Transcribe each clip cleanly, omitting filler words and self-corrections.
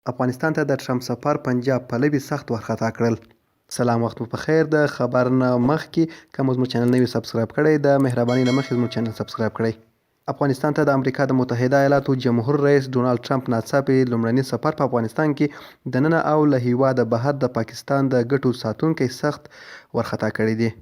افغانستان ته د ټرمپ سفر پنجاب پلوي سخت وارخطا کړل. سلام، وخت مو پخیر. د خبر نه مخکې که مو زموږ چینل نه وي سبسکرایب کړی، د مهربانۍ نه مخکې زموږ چینل سبسکرایب کړئ. افغانستان ته د امریکا د متحده ایالاتو جمهور رئیس ډونالډ ټرمپ ناڅاپي لومړني سفر په افغانستان کې دننه او له هیواده بهر د پاکستان د ګټو ساتونکی سخت وارخطا کړی دی.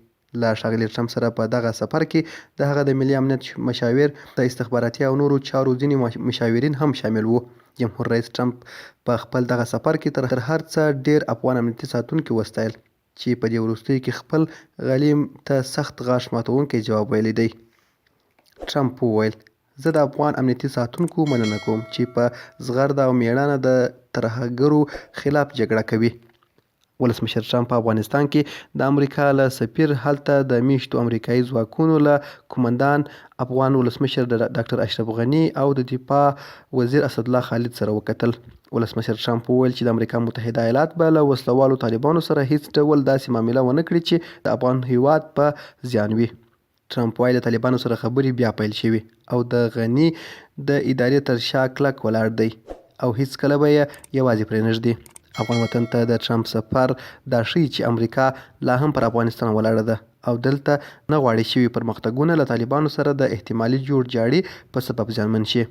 له ښاغلي ټرمپ سره په دغه سفر کې د هغه د ملي امنیت مشاور، د استخباراتي او نورو چارو ځینې مشاورین هم شامل وو. جمهور رئیس ټرمپ په خپل دغه سفر کې تر هر څه ډیر افغان امنیتي ساتونکي وستایل چې په دې وروستیو کې خپل غلیم ته سخت غاښ ماتونکی جواب ویلی دی. ټرمپ وویل: زه د افغان امنیتي ساتونکو مننه کوم چې په زغرده او میړانه د ترهګرو خلاف جګړه کوي. ولسمشر ټرمپ په افغانستان کې د امریکا له سفیر، هلته د میشتو امریکایي ځواکونو له قومندان، افغان ولسمشر ډاکټر اشرف غني او د دفاع وزیر اسدالله خالد سره وکتل. ولسمشر ټرمپ وویل چې د امریکا متحده ایالات به له وسلوالو طالبانو سره هیڅ ډول داسې معامله ونه کړي چې د افغان هیواد په زیان وي. ټرمپ وایي له طالبانو سره خبرې بیا پیل شوي او د غني د ادارې تر شا کلک ولاړ دی او هیڅکله به یې یوازې پرېنږدي. افغان وطن ته د ټرمپ سفر دا ښیي چې امریکا لا هم پر افغانستان ولاړه ده او دلته نه غواړي شوي پرمختګونه له طالبانو سره د احتمالي جوړجاړي په سبب زیانمن شي.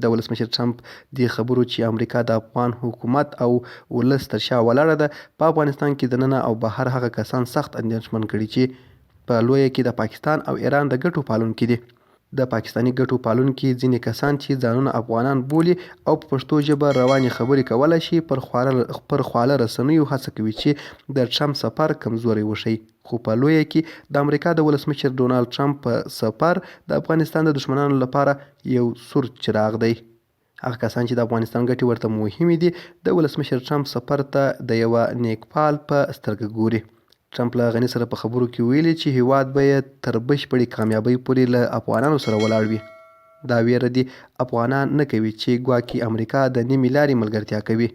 د ولسمشر ټرمپ دې خبرو چې امریکا د افغان حکومت او ولس تر شا ولاړه ده، په افغانستان کې دننه او بهر هغه کسان سخت اندېښمن کړي چې په لویه کې د پاکستان او ایران د ګټو پالونکي دي. د پاکستاني ګټو پالونکي ځینې کسان چې ځانونه افغانان بولي او په پښتو ژبه روانې خبرې کولی شي، پر خواله رسنیو هڅه کوي چې د ټرمپ سفر کمزوری وښيي. خو په لویه کې د امریکا د ولسمشر ډونالډ ټرمپ په سفر د افغانستان د دښمنانو لپاره یو سور چراغ دی. هغه کسان چې د افغانستان ګټې ورته مهمې دي، د ولسمشر ټرمپ سفر ته د یوه نیکپال په سترګه ګوري. ټرمپ له غني سره په خبرو کې ویلي چې هیواد به یې تر بشپړې کامیابۍ پورې له افغانانو سره ولاړ وي. دا ویره دي افغانان نه کوي چې ګواکې امریکا د نیمې لارې ملګرتیا کوي.